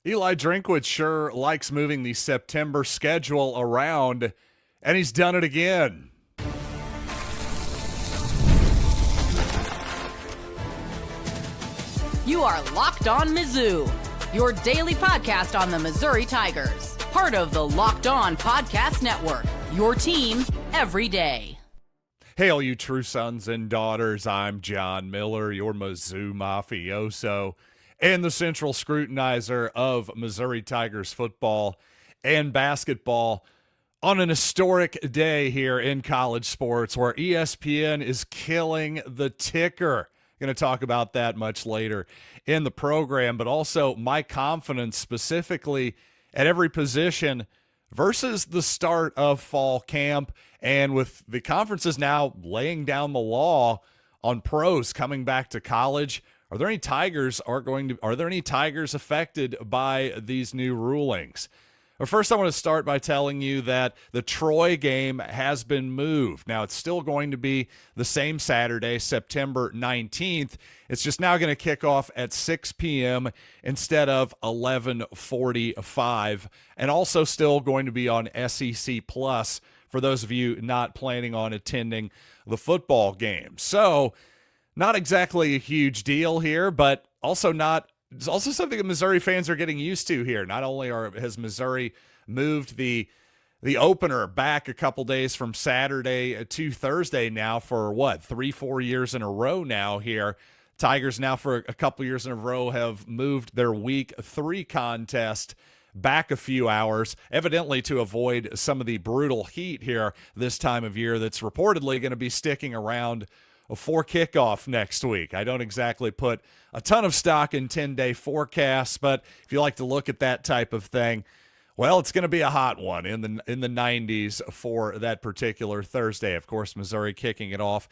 Eli Drinkwitz sure likes moving the September schedule around, and he's done it again. You are Locked On Mizzou, your daily podcast on the Missouri Tigers. Part of the Locked On Podcast Network, your team every day. Hail, you true sons and daughters. I'm John Miller, your Mizzou mafioso and the central scrutinizer of Missouri Tigers football and basketball on an historic day here in college sports where ESPN is killing the ticker. Going to talk about that much later in the program, but also my confidence specifically at every position versus the start of fall camp, and with the conferences now laying down the law on pros coming back to college. Are there any Tigers affected by these new rulings? But first, I want to start by telling you that the Troy game has been moved. Now, it's still going to be the same Saturday, September 19th. It's just now going to kick off at 6 p.m. instead of 11:45, and also still going to be on SEC Plus for those of you not planning on attending the football game. So, not exactly a huge deal here, but also not. It's also something that Missouri fans are getting used to here. Not only has Missouri moved the opener back a couple days from Saturday to Thursday now for 3-4 years in a row now here. Tigers now for a couple years in a row have moved their week 3 contest back a few hours, evidently to avoid some of the brutal heat here this time of year that's reportedly going to be sticking around for kickoff next week. I don't exactly put a ton of stock in 10-day forecasts, but if you like to look at that type of thing, well, it's going to be a hot one in the 90s for that particular Thursday. Of course, Missouri kicking it off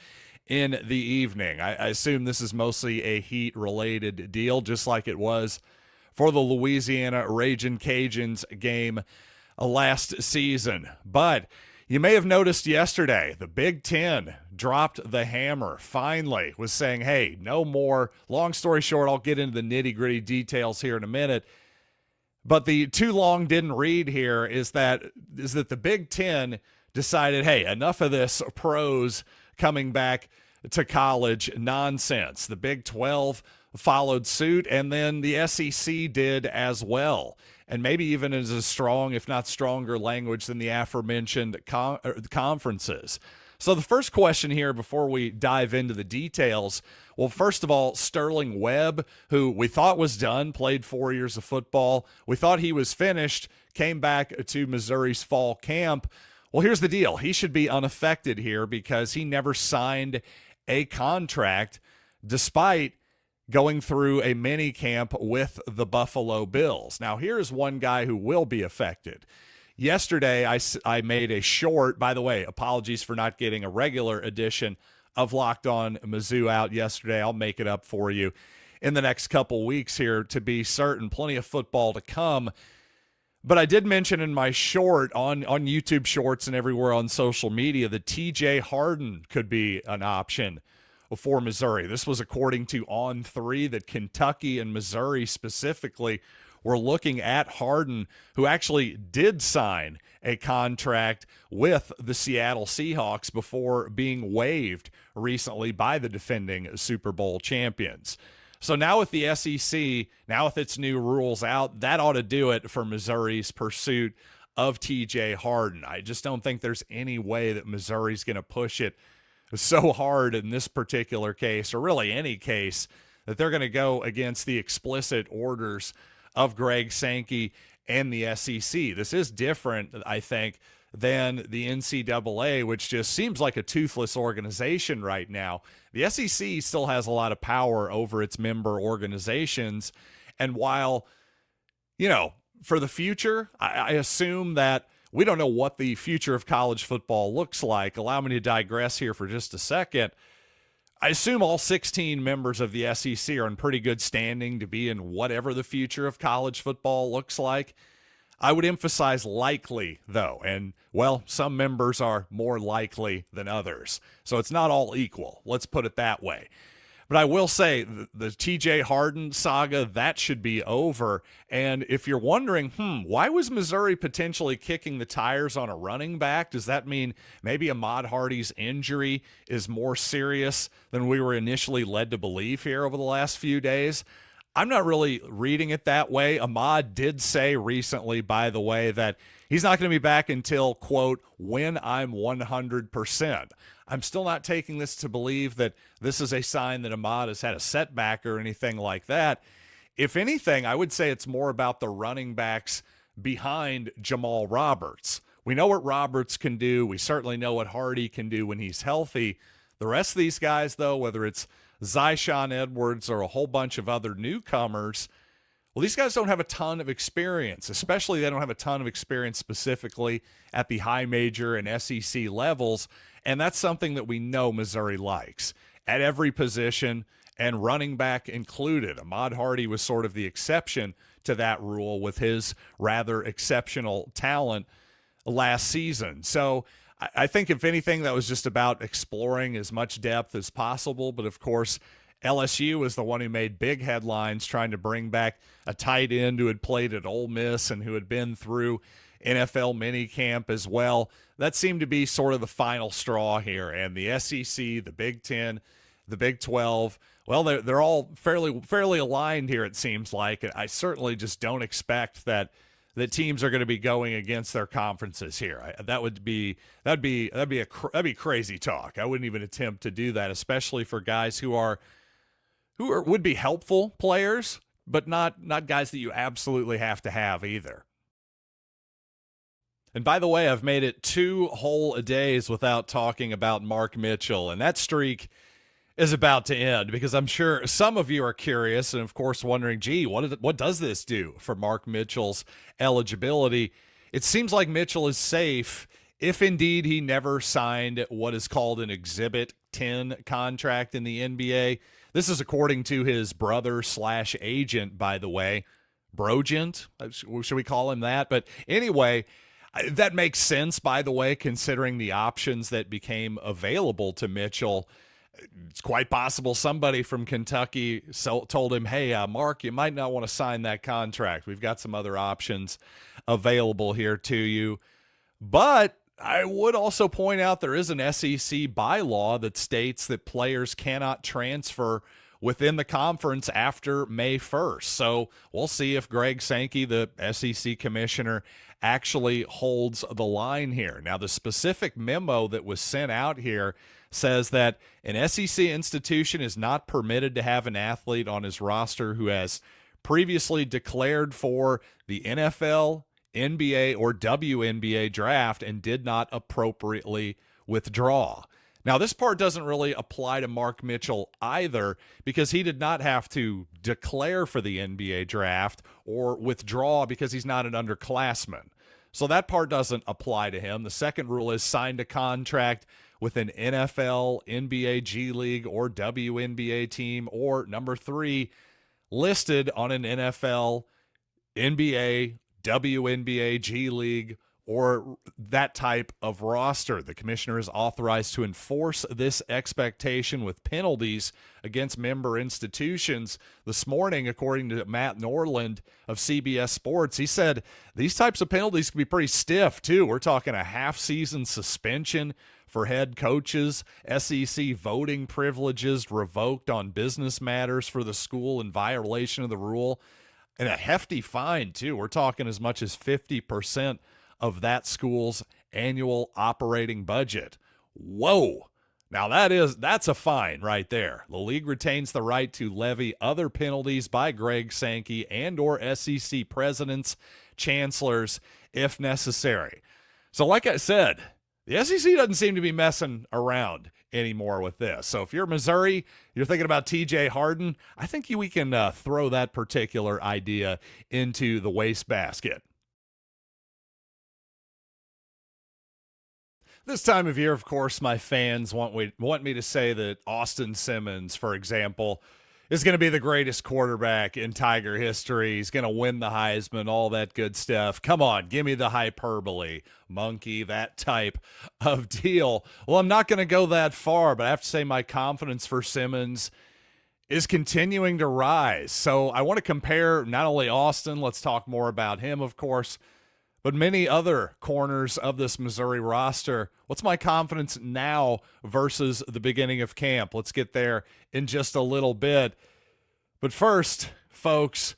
in the evening. I assume this is mostly a heat-related deal, just like it was for the Louisiana Ragin' Cajuns game last season. But you may have noticed yesterday, the Big Ten dropped the hammer, finally, was saying, hey, no more. Long story short, I'll get into the nitty-gritty details here in a minute. But the too long didn't read here is that the Big Ten decided, hey, enough of this pros coming back to college nonsense. The Big 12 followed suit, and then the SEC did as well. And maybe even as a strong, if not stronger, language than the aforementioned conferences. So the first question here before we dive into the details, well, first of all, Sterling Webb, who we thought was done, played 4 years of football. We thought he was finished, came back to Missouri's fall camp. Well, here's the deal. He should be unaffected here because he never signed a contract despite going through a mini camp with the Buffalo Bills. Now, here's one guy who will be affected. Yesterday, I made a short, by the way, apologies for not getting a regular edition of Locked On Mizzou out yesterday. I'll make it up for you in the next couple weeks here to be certain. Plenty of football to come. But I did mention in my short on YouTube Shorts and everywhere on social media that TJ Harden could be an option for Missouri. This was according to On3 that Kentucky and Missouri specifically were looking at Harden, who actually did sign a contract with the Seattle Seahawks before being waived recently by the defending Super Bowl champions. So now with the SEC, now with its new rules out, that ought to do it for Missouri's pursuit of TJ Harden. I just don't think there's any way that Missouri's going to push it so hard in this particular case, or really any case, that they're going to go against the explicit orders of Greg Sankey and the SEC. This is different, I think, than the NCAA, which just seems like a toothless organization right now. The SEC still has a lot of power over its member organizations, and while, for the future, I assume that we don't know what the future of college football looks like. Allow me to digress here for just a second. I assume all 16 members of the SEC are in pretty good standing to be in whatever the future of college football looks like. I would emphasize likely, though, and, well, some members are more likely than others. So it's not all equal. Let's put it that way. But I will say the TJ Harden saga, that should be over. And if you're wondering, why was Missouri potentially kicking the tires on a running back? Does that mean maybe Ahmad Hardy's injury is more serious than we were initially led to believe here over the last few days? I'm not really reading it that way. Ahmad did say recently, by the way, that he's not going to be back until, quote, when I'm 100%. I'm still not taking this to believe that this is a sign that Ahmad has had a setback or anything like that. If anything, I would say it's more about the running backs behind Jamal Roberts. We know what Roberts can do. We certainly know what Hardy can do when he's healthy. The rest of these guys, though, whether it's Zyshawn Edwards or a whole bunch of other newcomers, well, these guys don't have a ton of experience, especially they don't have a ton of experience specifically at the high major and SEC levels, and that's something that we know Missouri likes at every position, and running back included. Ahmad Hardy was sort of the exception to that rule with his rather exceptional talent last season. So I think if anything, that was just about exploring as much depth as possible. But of course, LSU was the one who made big headlines trying to bring back a tight end who had played at Ole Miss and who had been through NFL minicamp as well. That seemed to be sort of the final straw here. And the SEC, the Big Ten, the Big 12, well, they're all fairly aligned here, it seems like. I certainly just don't expect that teams are going to be going against their conferences here. That'd be crazy talk. I wouldn't even attempt to do that, especially for guys who would be helpful players, but not guys that you absolutely have to have either. And by the way, I've made it 2 whole days without talking about Mark Mitchell, and that streak is about to end because I'm sure some of you are curious and, of course, wondering, gee, what does this do for Mark Mitchell's eligibility? It seems like Mitchell is safe if indeed he never signed what is called an Exhibit 10 contract in the NBA. This is according to his brother/agent, by the way. Brogent? Should we call him that? But anyway, that makes sense, by the way, considering the options that became available to Mitchell. It's quite possible somebody from Kentucky told him, hey, Mark, you might not want to sign that contract. We've got some other options available here to you. But I would also point out there is an SEC bylaw that states that players cannot transfer within the conference after May 1st. So we'll see if Greg Sankey, the SEC commissioner, actually holds the line here. Now, the specific memo that was sent out here says that an SEC institution is not permitted to have an athlete on his roster who has previously declared for the NFL, NBA, or WNBA draft and did not appropriately withdraw. Now, this part doesn't really apply to Mark Mitchell either because he did not have to declare for the NBA draft or withdraw because he's not an underclassman. So that part doesn't apply to him. The second rule is signed a contract with an NFL, NBA, G League, or WNBA team, or number 3, listed on an NFL, NBA, WNBA, G League, or that type of roster. The commissioner is authorized to enforce this expectation with penalties against member institutions. This morning, according to Matt Norland of CBS Sports, he said these types of penalties can be pretty stiff, too. We're talking a half-season suspension for head coaches, SEC voting privileges revoked on business matters for the school in violation of the rule, and a hefty fine, too. We're talking as much as 50% of that school's annual operating budget. Whoa. Now that's a fine right there. The league retains the right to levy other penalties by Greg Sankey and or SEC presidents, chancellors, if necessary. So like I said, the SEC doesn't seem to be messing around anymore with this. So if you're Missouri, you're thinking about TJ Harden, I think we can throw that particular idea into the wastebasket. This time of year, of course, my fans want me to say that Austin Simmons, for example, is going to be the greatest quarterback in Tiger history. He's going to win the Heisman, all that good stuff. Come on, give me the hyperbole, monkey, that type of deal. Well, I'm not going to go that far, but I have to say my confidence for Simmons is continuing to rise. So I want to compare not only Austin, let's talk more about him, of course, but many other corners of this Missouri roster. What's my confidence now versus the beginning of camp? Let's get there in just a little bit. But first, folks,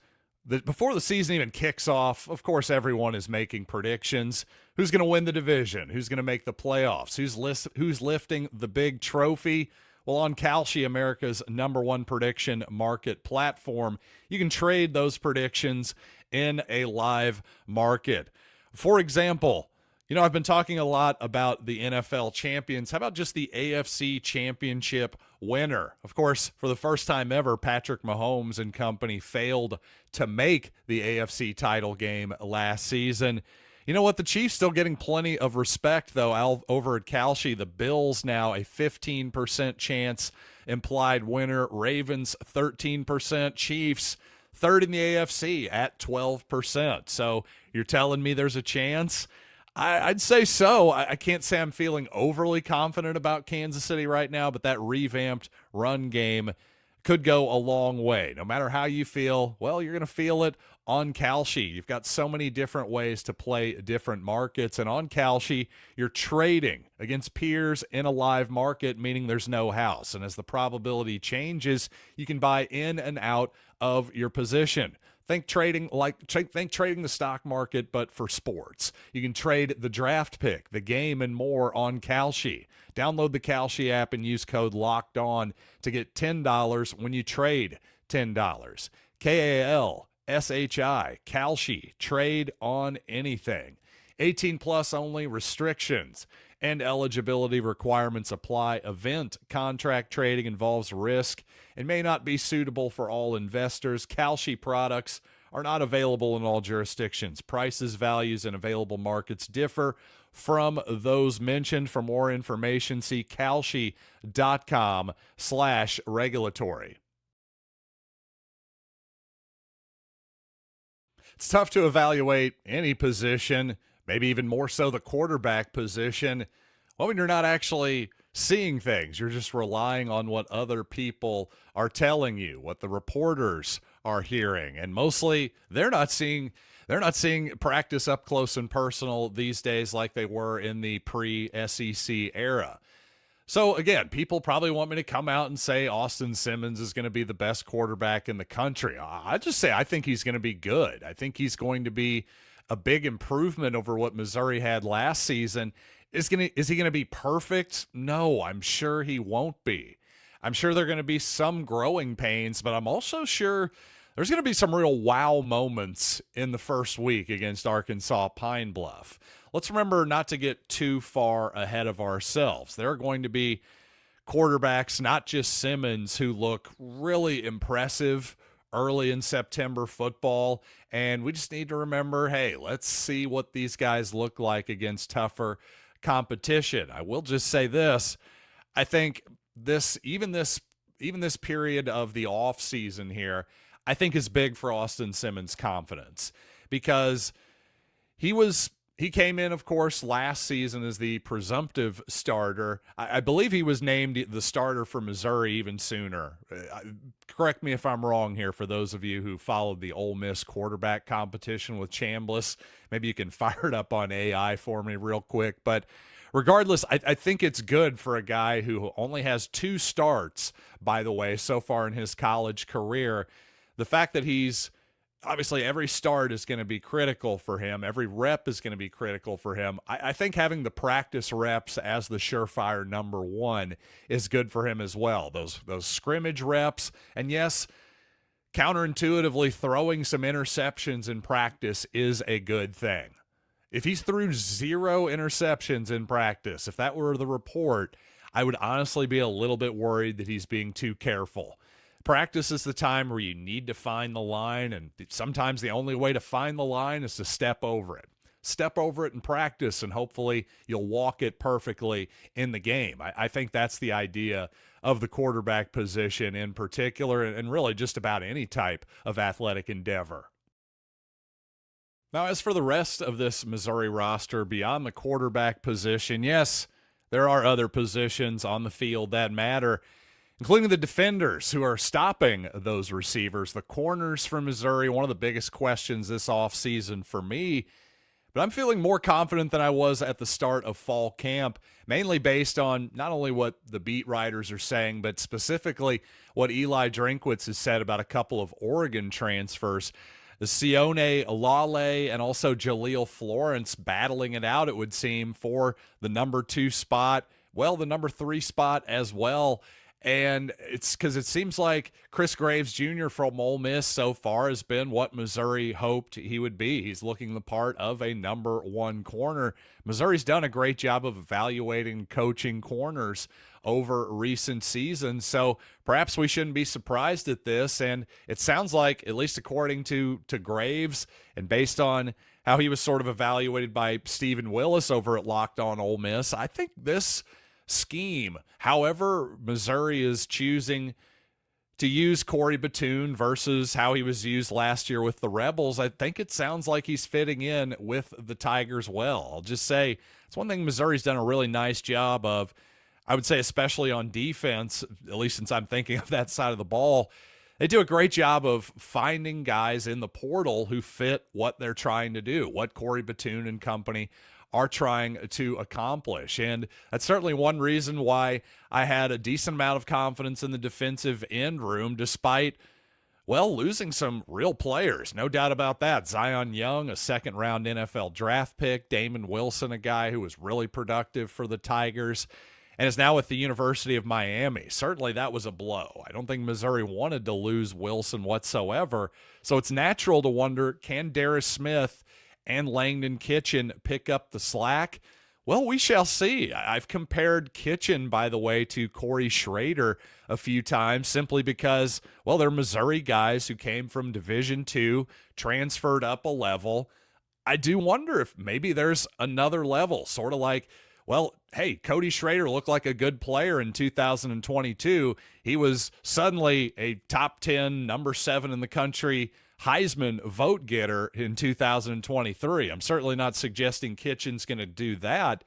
before the season even kicks off, of course, everyone is making predictions. Who's going to win the division? Who's going to make the playoffs? Who's lifting the big trophy? Well, on Kalshi, America's #1 prediction market platform, you can trade those predictions in a live market. For example, I've been talking a lot about the NFL champions. How about just the AFC championship winner? Of course, for the first time ever, Patrick Mahomes and company failed to make the AFC title game last season. You know what? The Chiefs still getting plenty of respect, though, over at Kalshi. The Bills now a 15% chance implied winner. Ravens 13%. Chiefs third in the AFC at 12%. So you're telling me there's a chance? I'd say so. I can't say I'm feeling overly confident about Kansas City right now, but that revamped run game could go a long way. No matter how you feel, well, you're going to feel it on Kalshi. You've got so many different ways to play different markets, and on Kalshi, you're trading against peers in a live market, meaning there's no house. And as the probability changes, you can buy in and out of your position. Think trading the stock market, but for sports. You can trade the draft pick, the game, and more on Kalshi. Download the Kalshi app and use code LOCKEDON to get $10 when you trade $10. KALSHI, Kalshi, trade on anything. 18 plus only, restrictions and eligibility requirements apply. Event contract trading involves risk and may not be suitable for all investors. Kalshi products are not available in all jurisdictions. Prices, values, and available markets differ from those mentioned. For more information, see kalshi.com/regulatory. It's tough to evaluate any position, maybe even more so the quarterback position, when you're not actually seeing things. You're just relying on what other people are telling you, what the reporters are hearing. And mostly they're not seeing practice up close and personal these days like they were in the pre-SEC era. So again, people probably want me to come out and say Austin Simmons is going to be the best quarterback in the country. I just say I think he's going to be good. I think he's going to be a big improvement over what Missouri had last season. Is he going to be perfect? No, I'm sure he won't be. I'm sure there are going to be some growing pains, but I'm also sure there's going to be some real wow moments in the first week against Arkansas Pine Bluff. Let's remember not to get too far ahead of ourselves. There are going to be quarterbacks, not just Simmons, who look really impressive early in September football, and we just need to remember, hey, let's see what these guys look like against tougher competition. I will just say this. I think this period of the off season here, I think is big for Austin Simmons' confidence, because he came in, of course, last season as the presumptive starter. I believe he was named the starter for Missouri even sooner. Correct me if I'm wrong here, for those of you who followed the Ole Miss quarterback competition with Chambliss. Maybe you can fire it up on AI for me real quick. But regardless, I think it's good for a guy who only has 2 starts, by the way, so far in his college career. The fact that he's obviously every start is going to be critical for him. Every rep is going to be critical for him. I think having the practice reps as the surefire number 1 is good for him as well. Those scrimmage reps, and yes, counterintuitively, throwing some interceptions in practice is a good thing. If he's threw 0 interceptions in practice, if that were the report, I would honestly be a little bit worried that he's being too careful. Practice is the time where you need to find the line, and sometimes the only way to find the line is to step over it. Step over it in practice, and hopefully you'll walk it perfectly in the game. I think that's the idea of the quarterback position in particular, and really just about any type of athletic endeavor. Now, as for the rest of this Missouri roster, beyond the quarterback position, yes, there are other positions on the field that matter. including the defenders who are stopping those receivers. The corners from Missouri, one of the biggest questions this offseason for me. But I'm feeling more confident than I was at the start of fall camp, mainly based on not only what the beat writers are saying, but specifically what Eli Drinkwitz has said about a couple of Oregon transfers. The Sione Alale and also Jaleel Florence battling it out, it would seem, for the number 2 spot, well, the number 3 spot as well. And it's because it seems like Chris Graves Jr. from Ole Miss so far has been what Missouri hoped he would be. He's looking the part of a number 1 corner. Missouri's done a great job of evaluating coaching corners over recent seasons, so perhaps we shouldn't be surprised at this. And it sounds like, at least according to Graves, and based on how he was sort of evaluated by Stephen Willis over at Locked On Ole Miss, I think this scheme, however Missouri is choosing to use Corey Batoon versus how he was used last year with the Rebels, I think it sounds like he's fitting in with the Tigers well. I'll just say it's one thing Missouri's done a really nice job of, I would say, especially on defense, at least since I'm thinking of that side of the ball. They do a great job of finding guys in the portal who fit what they're trying to do, what Corey Batoon and company are trying to accomplish. And that's certainly one reason why I had a decent amount of confidence in the defensive end room, despite, well, losing some real players. No doubt about that. Zion Young, a second-round NFL draft pick. Damon Wilson, a guy who was really productive for the Tigers and is now with the University of Miami. Certainly that was a blow. I don't think Missouri wanted to lose Wilson whatsoever. So it's natural to wonder, can Darius Smith and Langdon Kitchen pick up the slack? Well, we shall see. I've compared Kitchen, by the way, to Corey Schrader a few times simply because, well, they're Missouri guys who came from Division II, transferred up a level. I do wonder if maybe there's another level, sort of like, well, hey, Cody Schrader looked like a good player in 2022. He was suddenly a top 10, number 7 in the country Heisman vote getter in 2023. I'm certainly not suggesting Kitchen's going to do that,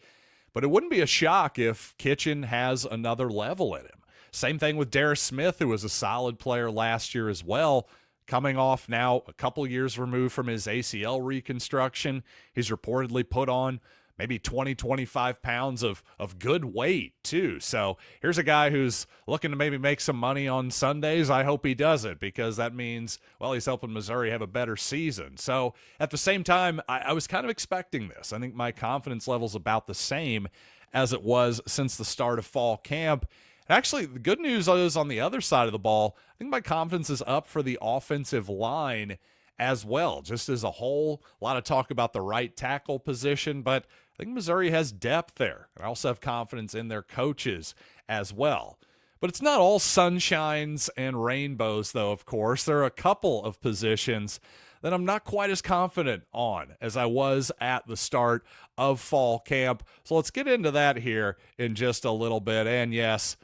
but it wouldn't be a shock if Kitchen has another level in him. Same thing with Darius Smith, who was a solid player last year as well, coming off now a couple years removed from his ACL reconstruction. He's reportedly put on maybe 20, 25 pounds of good weight, too. So here's a guy who's looking to maybe make some money on Sundays. I hope he does it, because that means, well, he's helping Missouri have a better season. So at the same time, I was kind of expecting this. I think my confidence level's about the same as it was since the start of fall camp. And actually, the good news is on the other side of the ball, I think my confidence is up for the offensive line as well. Just as a whole, a lot of talk about the right tackle position, but I think Missouri has depth there. I also have confidence in their coaches as well. But it's not all sunshines and rainbows, though, of course. There are a couple of positions that I'm not quite as confident on as I was at the start of fall camp. So let's get into that here in just a little bit. And yes,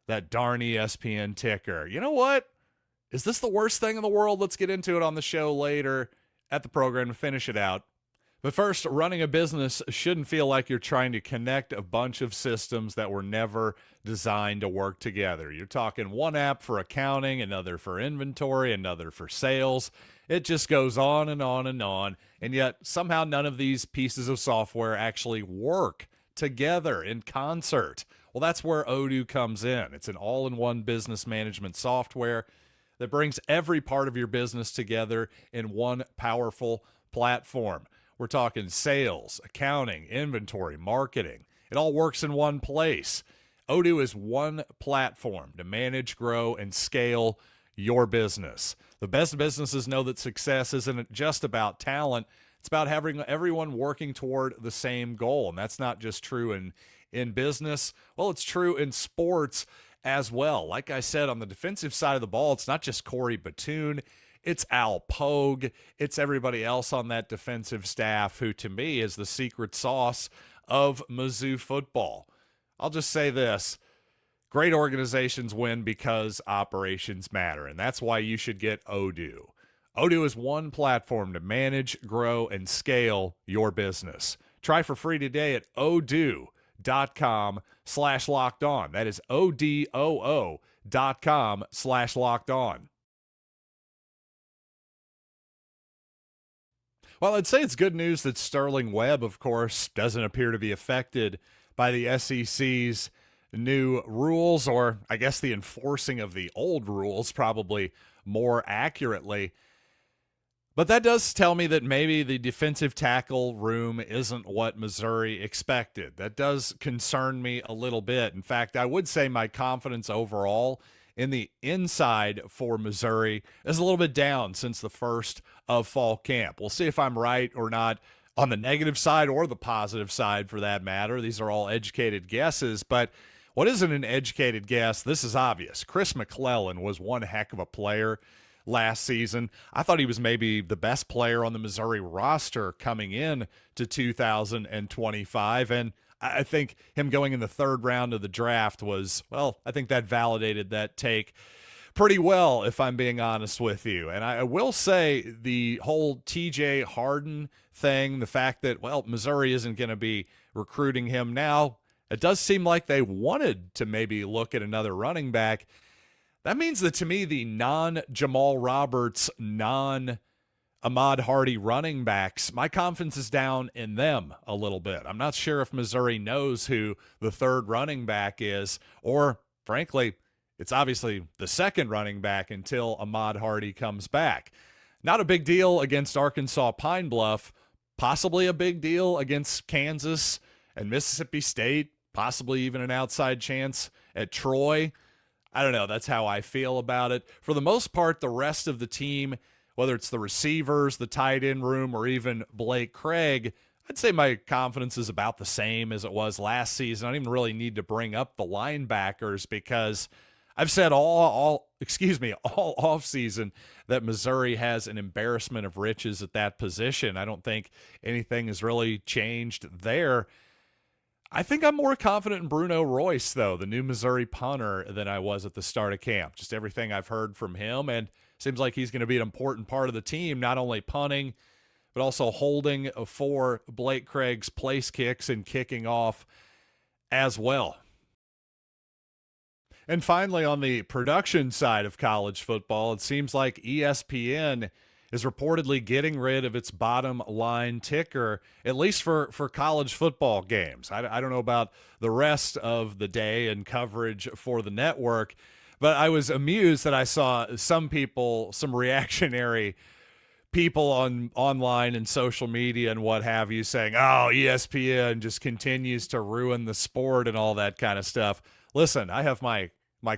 that darn ESPN ticker. You know what? Is this the worst thing in the world? Let's get into it on the show later at the program to finish it out. But first, running a business shouldn't feel like you're trying to connect a bunch of systems that were never designed to work together. You're talking one app for accounting, another for inventory, another for sales. It just goes on and on and on. And yet somehow none of these pieces of software actually work together in concert. Well, that's where Odoo comes in. It's an all-in-one business management software that brings every part of your business together in one powerful platform. We're talking sales, accounting, inventory, marketing. It all works in one place. Odoo is one platform to manage, grow, and scale your business. The best businesses know that success isn't just about talent. It's about having everyone working toward the same goal. And that's not just true in business. Well, it's true in sports as well. Like I said, on the defensive side of the ball, it's not just Corey Batoon. It's Al Pogue. It's everybody else on that defensive staff who, to me, is the secret sauce of Mizzou football. I'll just say this. Great organizations win because operations matter, and that's why you should get Odoo. Odoo is one platform to manage, grow, and scale your business. Try for free today at odoo.com/lockedon. That is ODOO.com/lockedon. fanduel.com/lockedon. Well, I'd say it's good news that Sterling Webb, of course, doesn't appear to be affected by the SEC's new rules, or I guess the enforcing of the old rules probably more accurately. But that does tell me that maybe the defensive tackle room isn't what Missouri expected. That does concern me a little bit. In fact, I would say my confidence overall in the inside for Missouri is a little bit down since the first of fall camp. We'll see if I'm right or not on the negative side or the positive side for that matter. These are all educated guesses, but what isn't an educated guess? This is obvious. Chris McClellan was one heck of a player last season. I thought he was maybe the best player on the Missouri roster coming in to 2025, and I think him going in the third round of the draft was, well, I think that validated that take pretty well, if I'm being honest with you. And I will say the whole TJ Harden thing, the fact that, well, Missouri isn't going to be recruiting him now, it does seem like they wanted to maybe look at another running back. That means that, to me, the non-Jamal Roberts, non-Ahmad Hardy running backs, my confidence is down in them a little bit. I'm not sure if Missouri knows who the third running back is, or, frankly, it's obviously the second running back until Ahmad Hardy comes back. Not a big deal against Arkansas Pine Bluff, possibly a big deal against Kansas and Mississippi State, possibly even an outside chance at Troy. I don't know. That's how I feel about it. For the most part, the rest of the team, whether it's the receivers, the tight end room, or even Blake Craig, I'd say my confidence is about the same as it was last season. I don't even really need to bring up the linebackers because I've said all offseason that Missouri has an embarrassment of riches at that position. I don't think anything has really changed there. I think I'm more confident in Bruno Royce, though, the new Missouri punter, than I was at the start of camp. Just everything I've heard from him, and seems like he's going to be an important part of the team, not only punting, but also holding for Blake Craig's place kicks and kicking off as well. And finally, on the production side of college football, it seems like ESPN is reportedly getting rid of its bottom line ticker, at least for college football games. I don't know about the rest of the day and coverage for the network, but I was amused that I saw some reactionary people online and social media and what have you saying, oh, ESPN just continues to ruin the sport and all that kind of stuff. Listen, I have my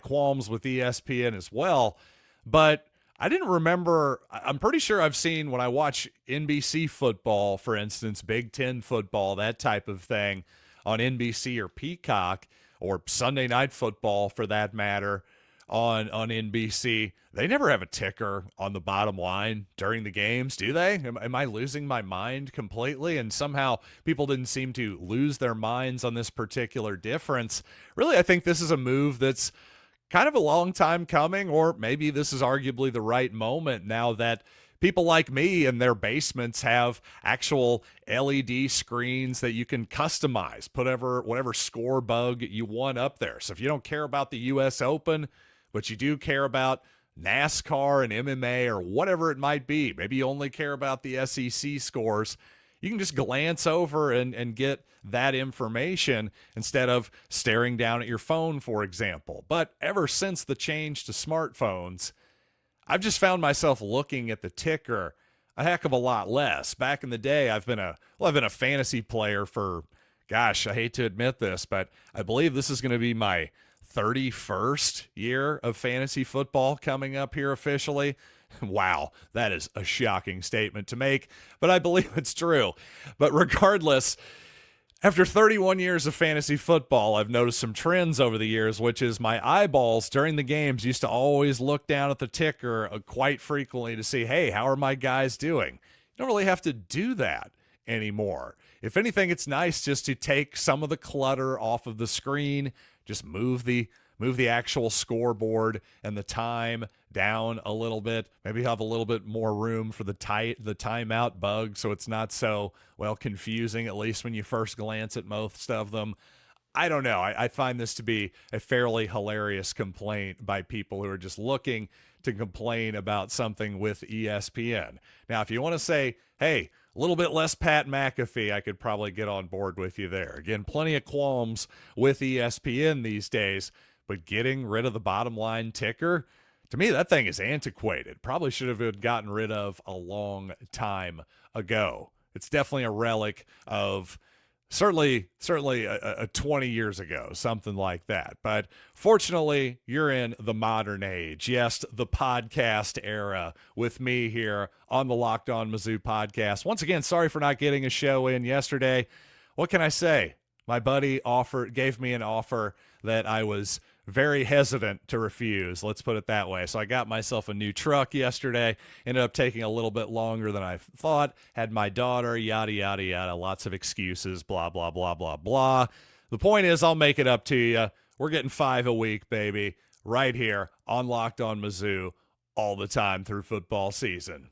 qualms with ESPN as well, but I didn't remember. I'm pretty sure I've seen, when I watch NBC football, for instance, Big Ten football, that type of thing on NBC or Peacock, or Sunday Night Football for that matter on NBC, they never have a ticker on the bottom line during the games, do they? Am I losing my mind completely? And somehow people didn't seem to lose their minds on this particular difference. Really, I think this is a move that's kind of a long time coming, or maybe this is arguably the right moment now that people like me in their basements have actual LED screens that you can customize, put whatever score bug you want up there. So if you don't care about the U.S. Open, but you do care about NASCAR and MMA or whatever it might be, maybe you only care about the SEC scores, you can just glance over and get that information instead of staring down at your phone, for example. But ever since the change to smartphones, I've just found myself looking at the ticker a heck of a lot less. Back in the day, I've been a fantasy player for, gosh, I hate to admit this, but I believe this is going to be my 31st year of fantasy football coming up here officially. Wow, that is a shocking statement to make, but I believe it's true. But regardless, after 31 years of fantasy football, I've noticed some trends over the years, which is my eyeballs during the games used to always look down at the ticker quite frequently to see, hey, how are my guys doing? You don't really have to do that anymore. If anything, it's nice just to take some of the clutter off of the screen, just move the actual scoreboard and the time down a little bit. Maybe have a little bit more room for the timeout bug so it's not so, well, confusing, at least when you first glance at most of them. I don't know. I find this to be a fairly hilarious complaint by people who are just looking to complain about something with ESPN. Now, if you want to say, hey, a little bit less Pat McAfee, I could probably get on board with you there. Again, plenty of qualms with ESPN these days, but getting rid of the bottom line ticker, to me, that thing is antiquated. Probably should have been gotten rid of a long time ago. It's definitely a relic of certainly a 20 years ago, something like that. But fortunately, you're in the modern age. Yes, the podcast era with me here on the Locked On Mizzou podcast. Once again, sorry for not getting a show in yesterday. What can I say? My buddy gave me an offer that I was very hesitant to refuse. Let's put it that way. So I got myself a new truck yesterday. Ended up taking a little bit longer than I thought. Had my daughter, yada, yada, yada. Lots of excuses, blah, blah, blah, blah, blah. The point is, I'll make it up to you. We're getting 5 a week, baby, right here on Locked On Mizzou all the time through football season.